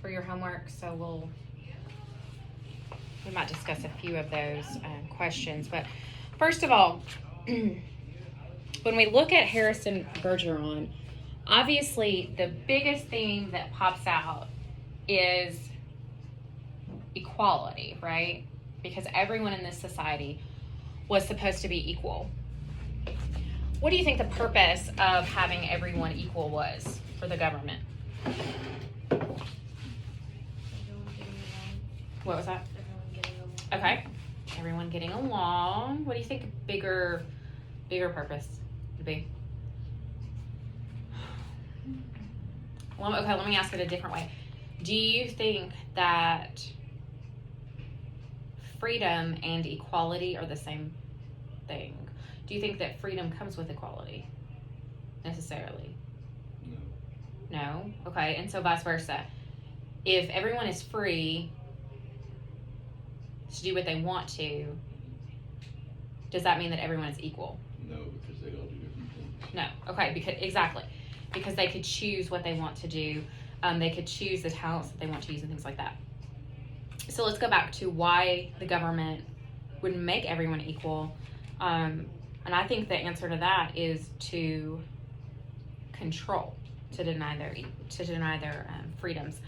for your homework, so we might discuss a few of those questions. But first of all, when we look at Harrison Bergeron, obviously the biggest theme that pops out is equality, right? Because everyone in this society was supposed to be equal. What do you think the purpose of having everyone equal was for the government? What was that? Okay. Everyone getting along. What do you think a bigger purpose would be? Well, okay, let me ask it a different way. Do you think that freedom and equality are the same thing? Do you think that freedom comes with equality necessarily? No. No? Okay, and so vice versa. If everyone is free to do what they want to, does that mean that everyone is equal? No, because they all do different things. No. Okay, because they could choose what they want to do. They could choose the talents that they want to use and things like that. So let's go back to why the government would make everyone equal. And I think the answer to that is to control, to deny their freedoms.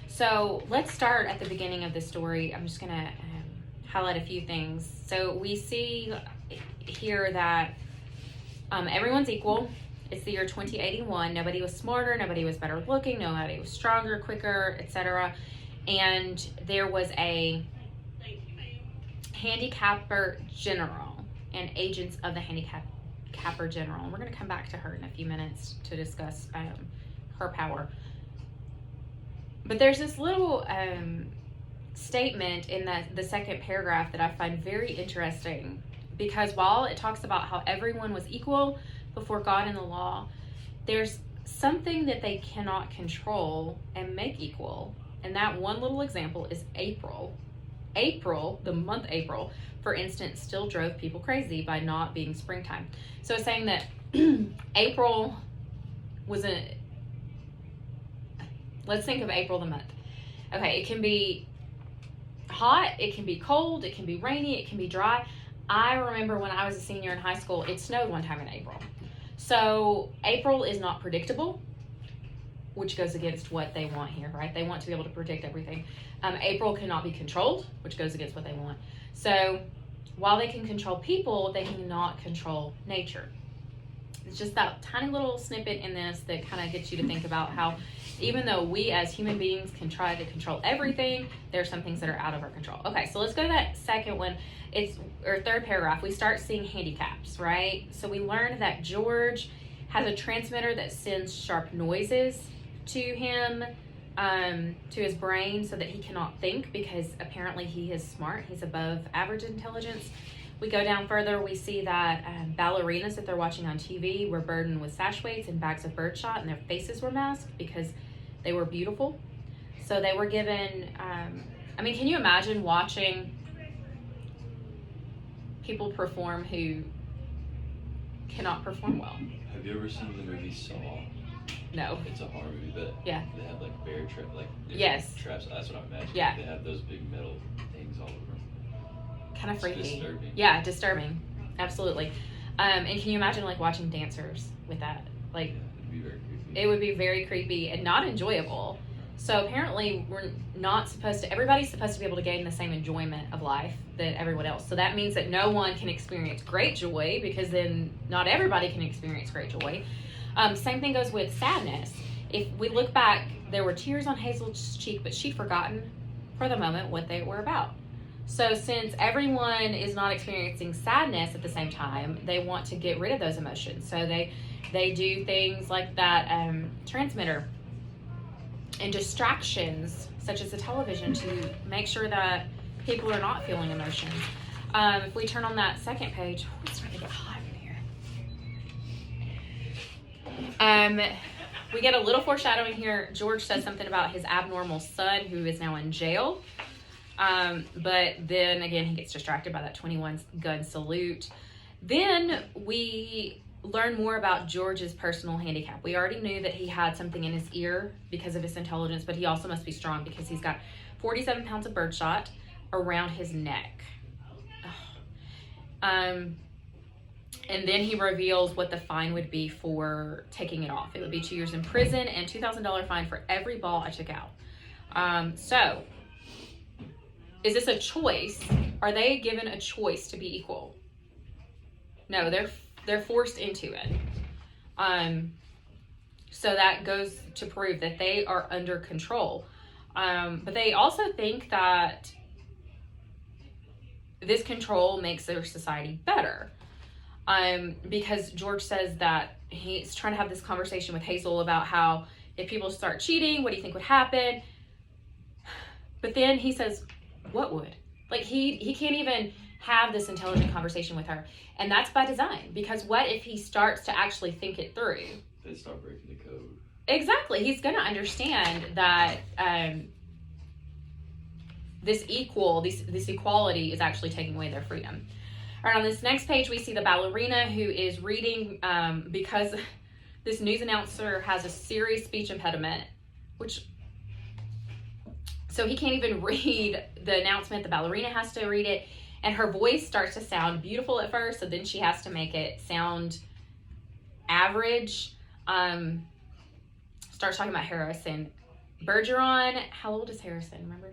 So let's start at the beginning of the story. I'm just going to highlight a few things. So we see here that everyone's equal. It's the year 2081. Nobody was smarter. Nobody was better looking. Nobody was stronger, quicker, etc. And there was a handicapper general and agents of the handicapper general. And we're going to come back to her in a few minutes to discuss her power. But there's this little statement in the second paragraph that I find very interesting, because while it talks about how everyone was equal before God and the law, there's something that they cannot control and make equal. And that one little example is April. April, the month April, for instance, still drove people crazy by not being springtime. So it's saying that April was let's think of April the month. Okay, it can be hot, it can be cold, it can be rainy, it can be dry. I remember when I was a senior in high school, it snowed one time in April. So April is not predictable, which goes against what they want here, right? They want to be able to predict everything. April cannot be controlled, which goes against what they want. So while they can control people, they cannot control nature. It's just that tiny little snippet in this that kind of gets you to think about how even though we as human beings can try to control everything, there are some things that are out of our control. Okay, so let's go to that second one. Third paragraph. We start seeing handicaps, right? So we learned that George has a transmitter that sends sharp noises to him, to his brain, so that he cannot think, because apparently he is smart. He's above average intelligence. We go down further, we see that ballerinas that they're watching on TV were burdened with sash weights and bags of birdshot, and their faces were masked because they were beautiful. So they were given, can you imagine watching people perform who cannot perform well? Have you ever seen the movie Saw? No. It's a horror movie, but yeah, they have like bear traps, yes, traps. That's what I imagine. Yeah, they have those big metal things all over them. Kind of freaky. Disturbing. Yeah, disturbing. Absolutely. And can you imagine like watching dancers with that? Like, it'd be very creepy. It would be very creepy and not enjoyable. So apparently we're not supposed to, everybody's supposed to be able to gain the same enjoyment of life that everyone else. So that means that no one can experience great joy, because then not everybody can experience great joy. Same thing goes with sadness. If we look back, there were tears on Hazel's cheek, but she'd forgotten for the moment what they were about. So since everyone is not experiencing sadness at the same time, they want to get rid of those emotions. So they do things like that transmitter and distractions, such as the television, to make sure that people are not feeling emotions. If we turn on that second page, it's starting to get hot in here. We get a little foreshadowing here. George says something about his abnormal son, who is now in jail. But then again, he gets distracted by that 21 gun salute. Then we learn more about George's personal handicap. We already knew that he had something in his ear because of his intelligence, but he also must be strong because he's got 47 pounds of birdshot around his neck. And then he reveals what the fine would be for taking it off. It would be 2 years in prison and $2,000 fine for every ball I took out. So, is this a choice? Are they given a choice to be equal? No, they're forced into it. So that goes to prove that they are under control. But they also think that this control makes their society better. Because George says that he's trying to have this conversation with Hazel about how if people start cheating, what do you think would happen? But then he says, what would? Like he can't even have this intelligent conversation with her. And that's by design, because what if he starts to actually think it through? They start breaking the code. Exactly. He's going to understand that this equality is actually taking away their freedom. All right, on this next page, we see the ballerina who is reading because this news announcer has a serious speech impediment, so he can't even read the announcement. The ballerina has to read it, and her voice starts to sound beautiful at first, so then she has to make it sound average. Starts talking about Harrison. Bergeron, how old is Harrison, remember?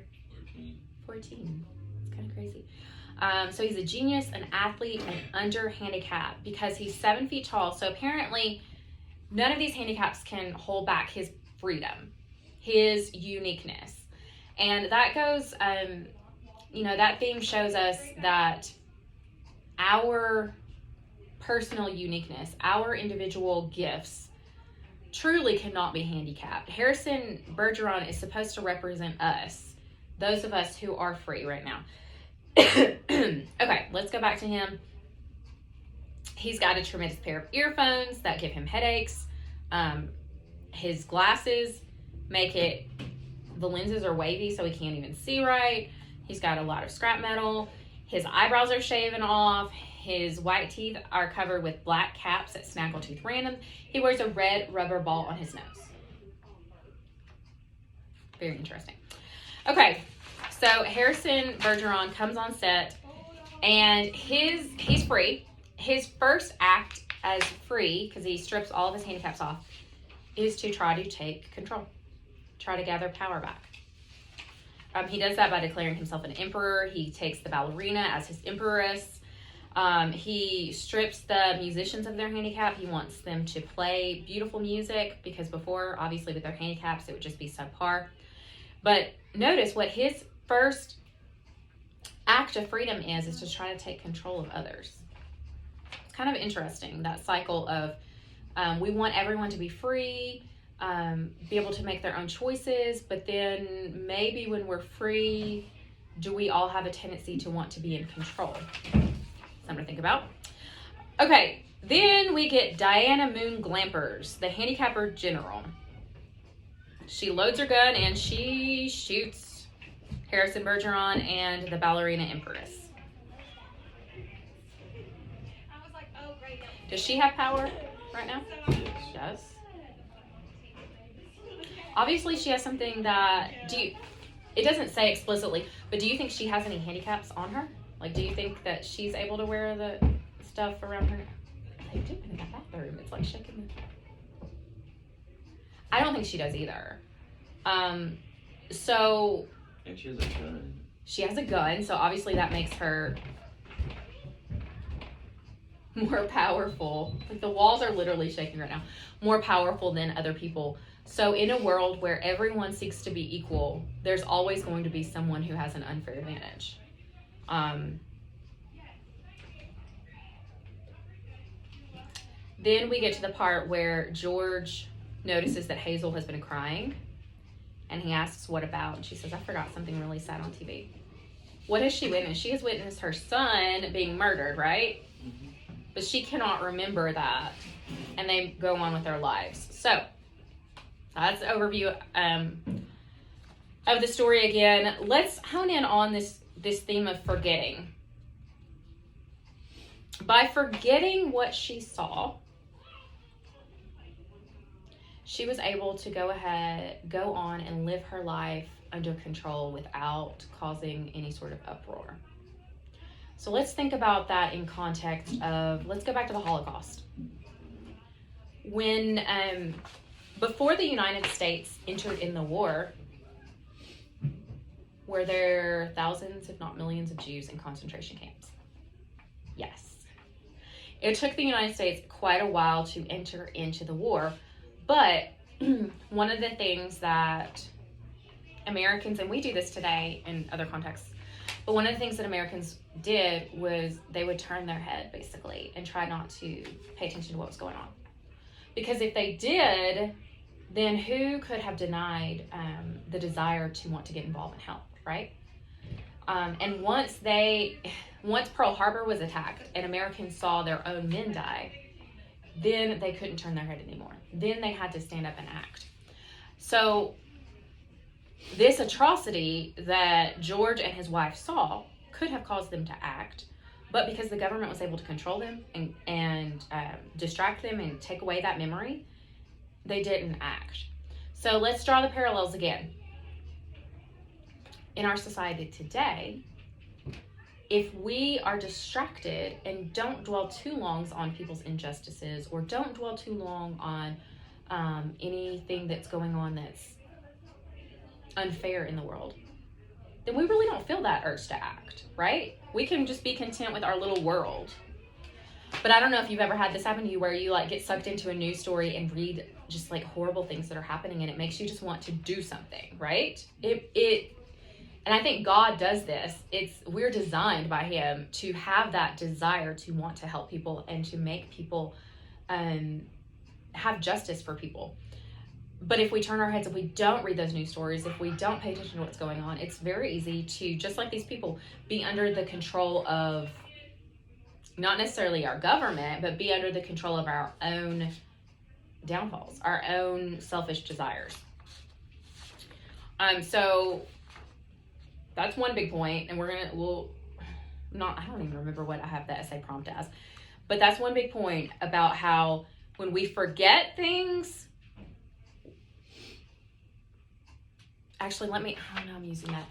14. It's kind of crazy. So he's a genius, an athlete, and under handicap because he's 7 feet tall. So apparently none of these handicaps can hold back his freedom, his uniqueness. And that goes, that theme shows us that our personal uniqueness, our individual gifts truly cannot be handicapped. Harrison Bergeron is supposed to represent us, those of us who are free right now. Okay, let's go back to him. He's got a tremendous pair of earphones that give him headaches. His glasses make it, the lenses are wavy so he can't even see right. He's got a lot of scrap metal. His eyebrows are shaven off. His white teeth are covered with black caps that snaggletooth random. He wears a red rubber ball on his nose. Very interesting. Okay, so Harrison Bergeron comes on set, and he's free. His first act as free, because he strips all of his handicaps off, is to try to take control, try to gather power back. He does that by declaring himself an emperor. He takes the ballerina as his empress. He strips the musicians of their handicap. He wants them to play beautiful music, because before, obviously, with their handicaps, it would just be subpar. But notice what his first act of freedom is to try to take control of others. It's kind of interesting, that cycle of we want everyone to be free, be able to make their own choices, but then maybe when we're free, do we all have a tendency to want to be in control? Something to think about. Okay, then we get Diana Moon Glampers, the handicapper general. She loads her gun and she shoots Harrison Bergeron and the ballerina empress. Does she have power right now? She does. Obviously, she has something that, it doesn't say explicitly, but do you think she has any handicaps on her? Like, do you think that she's able to wear the stuff around her? They do in that bathroom. It's like shaking. I don't think she does either. So. And she has a gun. She has a gun, so obviously that makes her more powerful. Like, the walls are literally shaking right now. More powerful than other people. So in a world where everyone seeks to be equal, there's always going to be someone who has an unfair advantage. Then we get to the part where George notices that Hazel has been crying, and he asks, what about? And she says, I forgot something really sad on TV. What has she witnessed? She has witnessed her son being murdered, right? Mm-hmm. But she cannot remember that, and they go on with their lives. So that's the overview of the story again. Let's hone in on this theme of forgetting. By forgetting what she saw, she was able to go on and live her life under control without causing any sort of uproar. So let's think about that in context of, let's go back to the Holocaust. When, before the United States entered in the war, were there thousands, if not millions, of Jews in concentration camps? Yes. It took the United States quite a while to enter into the war, but one of the things that Americans, and we do this today in other contexts, but one of the things that Americans did was they would turn their head, basically, and try not to pay attention to what was going on. Because if they did, then who could have denied the desire to want to get involved and help, right? And once Pearl Harbor was attacked and Americans saw their own men die, then they couldn't turn their head anymore. Then they had to stand up and act. So this atrocity that George and his wife saw could have caused them to act, but because the government was able to control them and distract them and take away that memory, they didn't act. So let's draw the parallels again. In our society today, if we are distracted and don't dwell too long on people's injustices, or don't dwell too long on anything that's going on that's unfair in the world, then we really don't feel that urge to act, right? We can just be content with our little world. But I don't know if you've ever had this happen to you, where you like get sucked into a news story and read just like horrible things that are happening, and it makes you just want to do something, right? And I think God does this. We're designed by Him to have that desire to want to help people and to make people have justice for people. But if we turn our heads, if we don't read those news stories, if we don't pay attention to what's going on, it's very easy to, just like these people, be under the control of not necessarily our government, but be under the control of our own downfalls, our own selfish desires. So that's one big point, and I don't even remember what I have the essay prompt as, but that's one big point about how when we forget things, actually, I'm using that.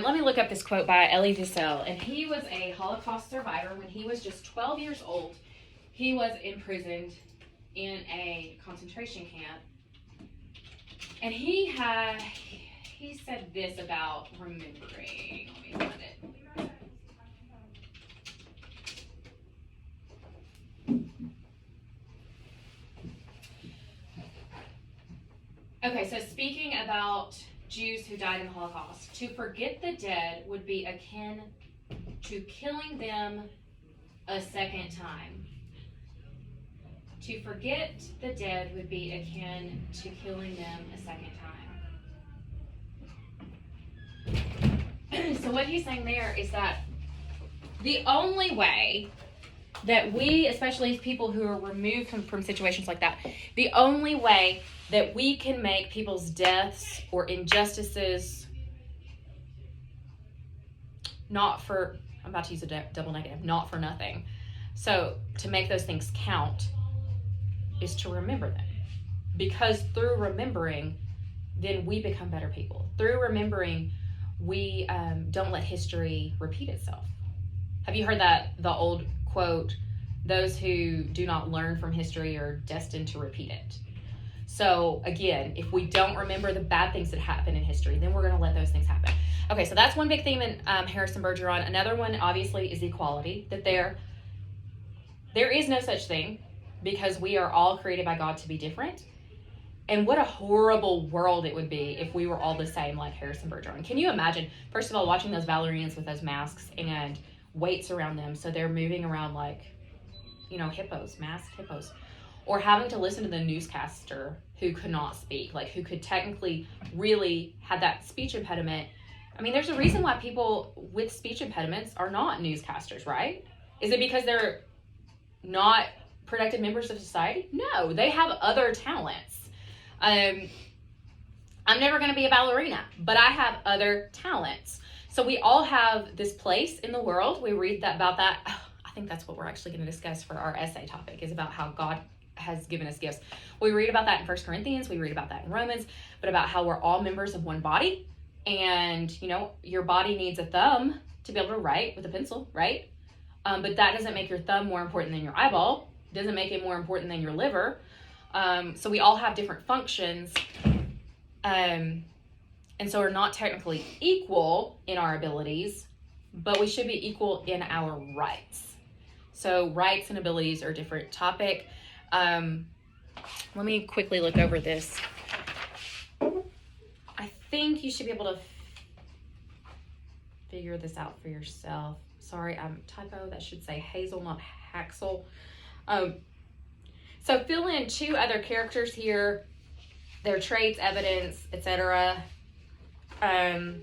Let me look up this quote by Elie Wiesel, and he was a Holocaust survivor. When he was just 12 years old, he was imprisoned in a concentration camp, and he said this about remembering. Let me find it. Okay, so speaking about Jews who died in the Holocaust, to forget the dead would be akin to killing them a second time. To forget the dead would be akin to killing them a second time. So what he's saying there is that the only way that we, especially people who are removed from situations like that, the only way that we can make people's deaths or injustices not for nothing. So to make those things count is to remember them. Because through remembering, then we become better people. Through remembering, we don't let history repeat itself. Have you heard the old quote, those who do not learn from history are destined to repeat it? So again, if we don't remember the bad things that happen in history, then we're going to let those things happen. Okay, so that's one big theme in Harris and Bergeron. Another one, obviously, is equality. That there is no such thing, because we are all created by God to be different. And what a horrible world it would be if we were all the same, like Harris and Bergeron. Can you imagine, first of all, watching those ballerinas with those masks and weights around them, so they're moving around like, hippos, masked hippos, or having to listen to the newscaster who could not speak, like who could technically really have that speech impediment. I mean, there's a reason why people with speech impediments are not newscasters, right? Is it because they're not productive members of society? No, they have other talents. I'm never going to be a ballerina, but I have other talents. So we all have this place in the world. We read about that. I think that's what we're actually going to discuss for our essay topic, is about how God has given us gifts. We read about that in 1 Corinthians, we read about that in Romans, but about how we're all members of one body. And, you know, your body needs a thumb to be able to write with a pencil, right? But that doesn't make your thumb more important than your eyeball. It doesn't make it more important than your liver. So we all have different functions. And so we're not technically equal in our abilities, but we should be equal in our rights. So rights and abilities are a different topic. Let me quickly look over this. I think you should be able to figure this out for yourself. Sorry, I'm typo. That should say Hazel, not Haxel. So fill in 2 other characters here, their traits, evidence, etc. I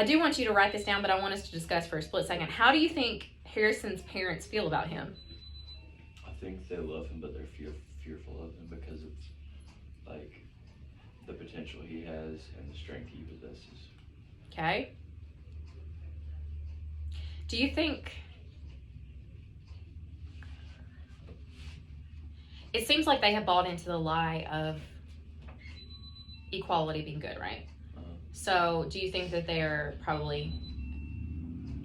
do want you to write this down, but I want us to discuss for a split second. How do you think Harrison's parents feel about him? I think they love him, but they're fearful of him because of like the potential he has and the strength he possesses. Okay. Do you think it seems like they have bought into the lie of equality being good, right? So do you think that they're probably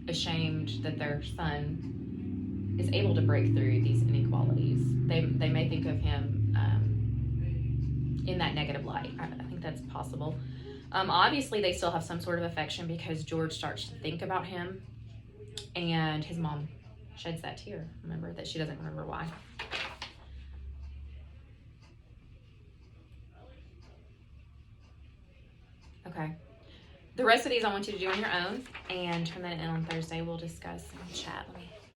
ashamed that their son is able to break through these inequalities? They may think of him in that negative light. I think that's possible. Obviously, they still have some sort of affection because George starts to think about him, and his mom sheds that tear. Remember that she doesn't remember why. Okay. The rest of these I want you to do on your own and turn that in on Thursday. We'll discuss and chat. Let me